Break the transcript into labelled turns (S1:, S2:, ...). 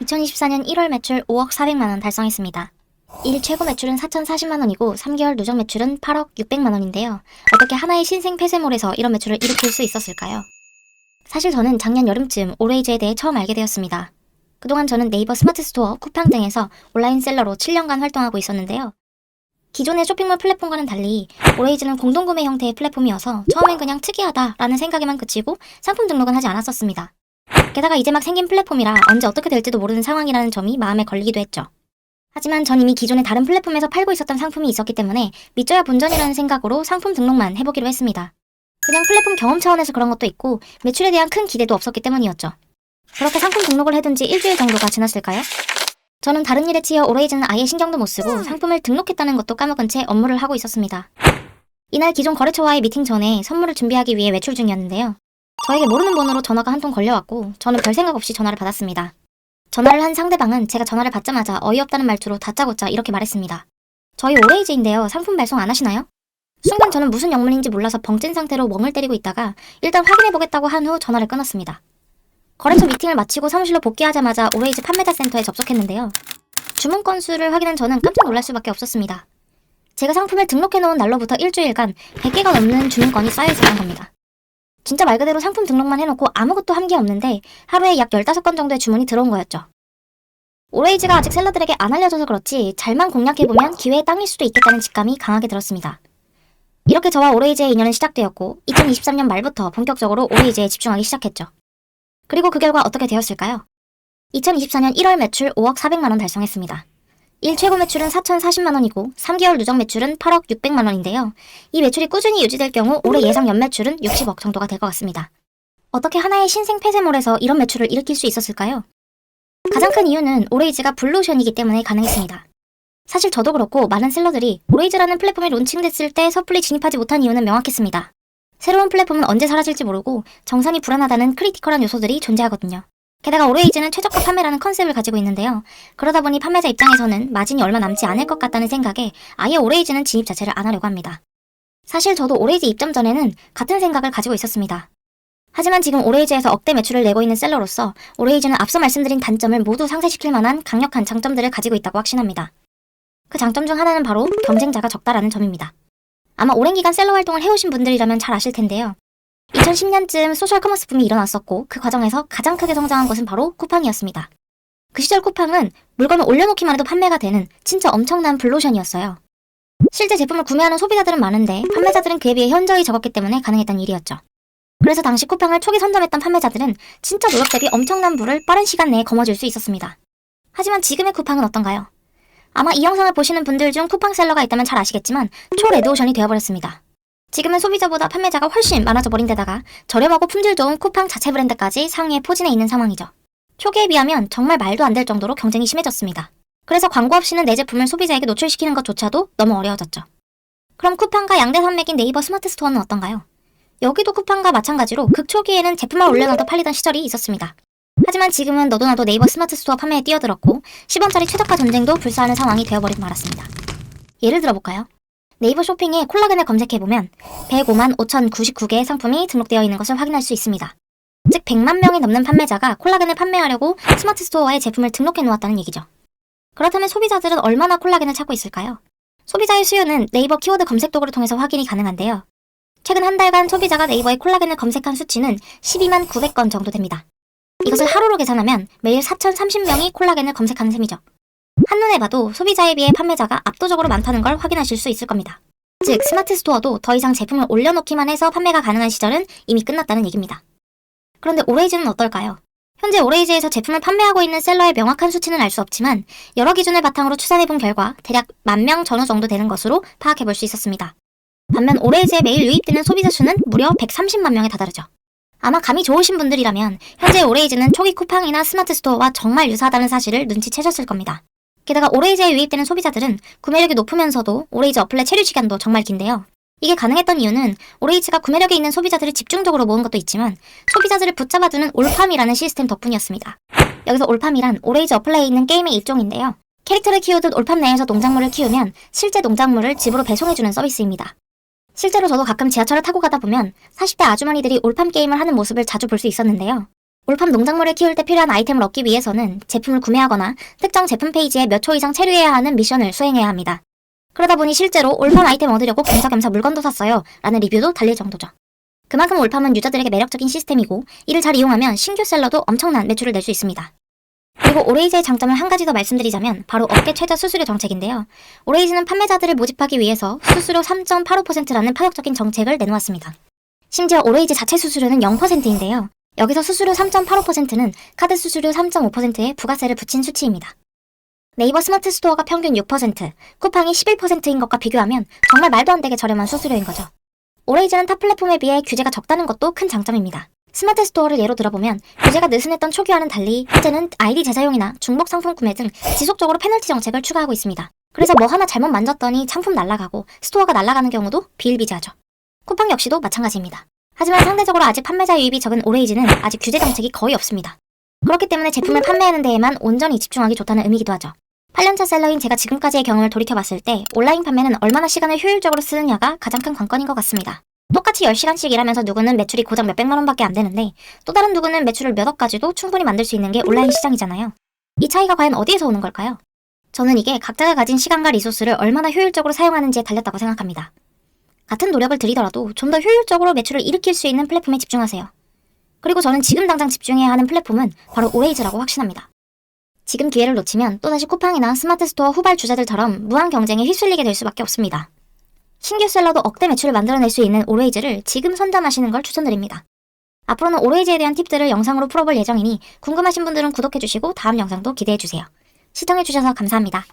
S1: 2024년 1월 매출 5억 400만원 달성했습니다. 일 최고 매출은 4,040만원이고 3개월 누적 매출은 8억 600만원인데요. 어떻게 하나의 신생 폐쇄몰에서 이런 매출을 일으킬 수 있었을까요? 사실 저는 작년 여름쯤 오레이즈에 대해 처음 알게 되었습니다. 그동안 저는 네이버 스마트 스토어, 쿠팡 등에서 온라인 셀러로 7년간 활동하고 있었는데요. 기존의 쇼핑몰 플랫폼과는 달리 오레이즈는 공동구매 형태의 플랫폼이어서 처음엔 그냥 특이하다라는 생각에만 그치고 상품 등록은 하지 않았었습니다. 게다가 이제 막 생긴 플랫폼이라 언제 어떻게 될지도 모르는 상황이라는 점이 마음에 걸리기도 했죠. 하지만 전 이미 기존의 다른 플랫폼에서 팔고 있었던 상품이 있었기 때문에 믿져야 본전이라는 생각으로 상품 등록만 해보기로 했습니다. 그냥 플랫폼 경험 차원에서 그런 것도 있고 매출에 대한 큰 기대도 없었기 때문이었죠. 그렇게 상품 등록을 해둔 지 일주일 정도가 지났을까요? 저는 다른 일에 치여 오레이즈는 아예 신경도 못 쓰고 상품을 등록했다는 것도 까먹은 채 업무를 하고 있었습니다. 이날 기존 거래처와의 미팅 전에 선물을 준비하기 위해 외출 중이었는데요. 저에게 모르는 번호로 전화가 한 통 걸려왔고 저는 별 생각 없이 전화를 받았습니다. 전화를 한 상대방은 제가 전화를 받자마자 어이없다는 말투로 다짜고짜 이렇게 말했습니다. 저희 오레이즈인데요. 상품 발송 안 하시나요? 순간 저는 무슨 영문인지 몰라서 벙찐 상태로 멍을 때리고 있다가 일단 확인해보겠다고 한 후 전화를 끊었습니다. 거래처 미팅을 마치고 사무실로 복귀하자마자 오레이즈 판매자 센터에 접속했는데요. 주문 건수를 확인한 저는 깜짝 놀랄 수밖에 없었습니다. 제가 상품을 등록해놓은 날로부터 일주일간 100개가 넘는 주문건이 쌓여있었던 겁니다. 진짜 말 그대로 상품 등록만 해놓고 아무것도 한 게 없는데 하루에 약 15건 정도의 주문이 들어온 거였죠. 오레이즈가 아직 셀러들에게 안 알려져서 그렇지 잘만 공략해보면 기회의 땅일 수도 있겠다는 직감이 강하게 들었습니다. 이렇게 저와 오레이즈의 인연은 시작되었고 2023년 말부터 본격적으로 오레이즈에 집중하기 시작했죠. 그리고 그 결과 어떻게 되었을까요? 2024년 1월 매출 5억 400만원 달성했습니다. 일 최고 매출은 4,040만원이고 3개월 누적 매출은 8억 600만원인데요. 이 매출이 꾸준히 유지될 경우 올해 예상 연매출은 60억 정도가 될 것 같습니다. 어떻게 하나의 신생 폐쇄몰에서 이런 매출을 일으킬 수 있었을까요? 가장 큰 이유는 오레이즈가 블루오션이기 때문에 가능했습니다. 사실 저도 그렇고 많은 셀러들이 오레이즈라는 플랫폼이 론칭됐을 때 섣불리 진입하지 못한 이유는 명확했습니다. 새로운 플랫폼은 언제 사라질지 모르고 정산이 불안하다는 크리티컬한 요소들이 존재하거든요. 게다가 오레이즈는 최저가 판매라는 컨셉을 가지고 있는데요. 그러다 보니 판매자 입장에서는 마진이 얼마 남지 않을 것 같다는 생각에 아예 오레이즈는 진입 자체를 안 하려고 합니다. 사실 저도 오레이즈 입점 전에는 같은 생각을 가지고 있었습니다. 하지만 지금 오레이즈에서 억대 매출을 내고 있는 셀러로서 오레이즈는 앞서 말씀드린 단점을 모두 상쇄시킬 만한 강력한 장점들을 가지고 있다고 확신합니다. 그 장점 중 하나는 바로 경쟁자가 적다라는 점입니다. 아마 오랜 기간 셀러 활동을 해오신 분들이라면 잘 아실 텐데요. 2010년쯤 소셜 커머스 붐이 일어났었고 그 과정에서 가장 크게 성장한 것은 바로 쿠팡이었습니다. 그 시절 쿠팡은 물건을 올려놓기만 해도 판매가 되는 진짜 엄청난 블루오션이었어요. 실제 제품을 구매하는 소비자들은 많은데 판매자들은 그에 비해 현저히 적었기 때문에 가능했던 일이었죠. 그래서 당시 쿠팡을 초기 선점했던 판매자들은 진짜 노력 대비 엄청난 부를 빠른 시간 내에 거머쥘 수 있었습니다. 하지만 지금의 쿠팡은 어떤가요? 아마 이 영상을 보시는 분들 중 쿠팡 셀러가 있다면 잘 아시겠지만 초레드오션이 되어버렸습니다. 지금은 소비자보다 판매자가 훨씬 많아져 버린 데다가 저렴하고 품질 좋은 쿠팡 자체 브랜드까지 상위에 포진해 있는 상황이죠. 초기에 비하면 정말 말도 안 될 정도로 경쟁이 심해졌습니다. 그래서 광고 없이는 내 제품을 소비자에게 노출시키는 것조차도 너무 어려워졌죠. 그럼 쿠팡과 양대 산맥인 네이버 스마트 스토어는 어떤가요? 여기도 쿠팡과 마찬가지로 극초기에는 제품만 올려놔도 팔리던 시절이 있었습니다. 하지만 지금은 너도나도 네이버 스마트 스토어 판매에 뛰어들었고 10원짜리 최저가 전쟁도 불사하는 상황이 되어버리고 말았습니다. 예를 들어볼까요? 네이버 쇼핑에 콜라겐을 검색해보면 105만 5,099개의 상품이 등록되어 있는 것을 확인할 수 있습니다. 즉 100만 명이 넘는 판매자가 콜라겐을 판매하려고 스마트 스토어에 제품을 등록해 놓았다는 얘기죠. 그렇다면 소비자들은 얼마나 콜라겐을 찾고 있을까요? 소비자의 수요는 네이버 키워드 검색 도구를 통해서 확인이 가능한데요. 최근 한 달간 소비자가 네이버에 콜라겐을 검색한 수치는 12만 900건 정도 됩니다. 이것을 하루로 계산하면 매일 4,030명이 콜라겐을 검색하는 셈이죠. 한눈에 봐도 소비자에 비해 판매자가 압도적으로 많다는 걸 확인하실 수 있을 겁니다. 즉 스마트 스토어도 더 이상 제품을 올려놓기만 해서 판매가 가능한 시절은 이미 끝났다는 얘기입니다. 그런데 오레이즈는 어떨까요? 현재 오레이즈에서 제품을 판매하고 있는 셀러의 명확한 수치는 알 수 없지만 여러 기준을 바탕으로 추산해본 결과 대략 10,000명 전후 정도 되는 것으로 파악해볼 수 있었습니다. 반면 오레이즈에 매일 유입되는 소비자 수는 무려 130만 명에 다다르죠. 아마 감이 좋으신 분들이라면 현재 오레이즈는 초기 쿠팡이나 스마트 스토어와 정말 유사하다는 사실을 눈치채셨을 겁니다. 게다가 오레이즈에 유입되는 소비자들은 구매력이 높으면서도 오레이즈 어플의 체류 시간도 정말 긴데요. 이게 가능했던 이유는 오레이즈가 구매력이 있는 소비자들을 집중적으로 모은 것도 있지만 소비자들을 붙잡아두는 올팜이라는 시스템 덕분이었습니다. 여기서 올팜이란 오레이즈 어플에 있는 게임의 일종인데요. 캐릭터를 키우듯 올팜 내에서 농작물을 키우면 실제 농작물을 집으로 배송해주는 서비스입니다. 실제로 저도 가끔 지하철을 타고 가다 보면 40대 아주머니들이 올팜 게임을 하는 모습을 자주 볼 수 있었는데요. 올팜 농작물을 키울 때 필요한 아이템을 얻기 위해서는 제품을 구매하거나 특정 제품 페이지에 몇 초 이상 체류해야 하는 미션을 수행해야 합니다. 그러다 보니 실제로 올팜 아이템 얻으려고 겸사겸사 물건도 샀어요 라는 리뷰도 달릴 정도죠. 그만큼 올팜은 유저들에게 매력적인 시스템이고 이를 잘 이용하면 신규 셀러도 엄청난 매출을 낼 수 있습니다. 그리고 오레이즈의 장점을 한 가지 더 말씀드리자면 바로 업계 최저 수수료 정책인데요. 오레이즈는 판매자들을 모집하기 위해서 수수료 3.85%라는 파격적인 정책을 내놓았습니다. 심지어 오레이즈 자체 수수료는 0%인데요. 여기서 수수료 3.85%는 카드 수수료 3.5%에 부가세를 붙인 수치입니다. 네이버 스마트 스토어가 평균 6%, 쿠팡이 11%인 것과 비교하면 정말 말도 안 되게 저렴한 수수료인 거죠. 오레이즈는 타 플랫폼에 비해 규제가 적다는 것도 큰 장점입니다. 스마트 스토어를 예로 들어보면 규제가 느슨했던 초기와는 달리 현재는 아이디 제사용이나 중복 상품 구매 등 지속적으로 페널티 정책을 추가하고 있습니다. 그래서 뭐 하나 잘못 만졌더니 상품 날아가고 스토어가 날아가는 경우도 비일비재하죠. 쿠팡 역시도 마찬가지입니다. 하지만 상대적으로 아직 판매자 유입이 적은 오레이즈는 아직 규제 정책이 거의 없습니다. 그렇기 때문에 제품을 판매하는 데에만 온전히 집중하기 좋다는 의미이기도 하죠. 8년차 셀러인 제가 지금까지의 경험을 돌이켜봤을 때 온라인 판매는 얼마나 시간을 효율적으로 쓰느냐가 가장 큰 관건인 것 같습니다. 똑같이 10시간씩 일하면서 누구는 매출이 고작 몇백만 원밖에 안 되는데 또 다른 누구는 매출을 몇 억까지도 충분히 만들 수 있는 게 온라인 시장이잖아요. 이 차이가 과연 어디에서 오는 걸까요? 저는 이게 각자가 가진 시간과 리소스를 얼마나 효율적으로 사용하는지에 달렸다고 생각합니다. 같은 노력을 들이더라도 좀 더 효율적으로 매출을 일으킬 수 있는 플랫폼에 집중하세요. 그리고 저는 지금 당장 집중해야 하는 플랫폼은 바로 오레이즈라고 확신합니다. 지금 기회를 놓치면 또다시 쿠팡이나 스마트 스토어 후발 주자들처럼 무한 경쟁에 휩쓸리게 될 수밖에 없습니다. 신규 셀러도 억대 매출을 만들어낼 수 있는 오레이즈를 지금 선점하시는 걸 추천드립니다. 앞으로는 오레이즈에 대한 팁들을 영상으로 풀어볼 예정이니 궁금하신 분들은 구독해주시고 다음 영상도 기대해주세요. 시청해주셔서 감사합니다.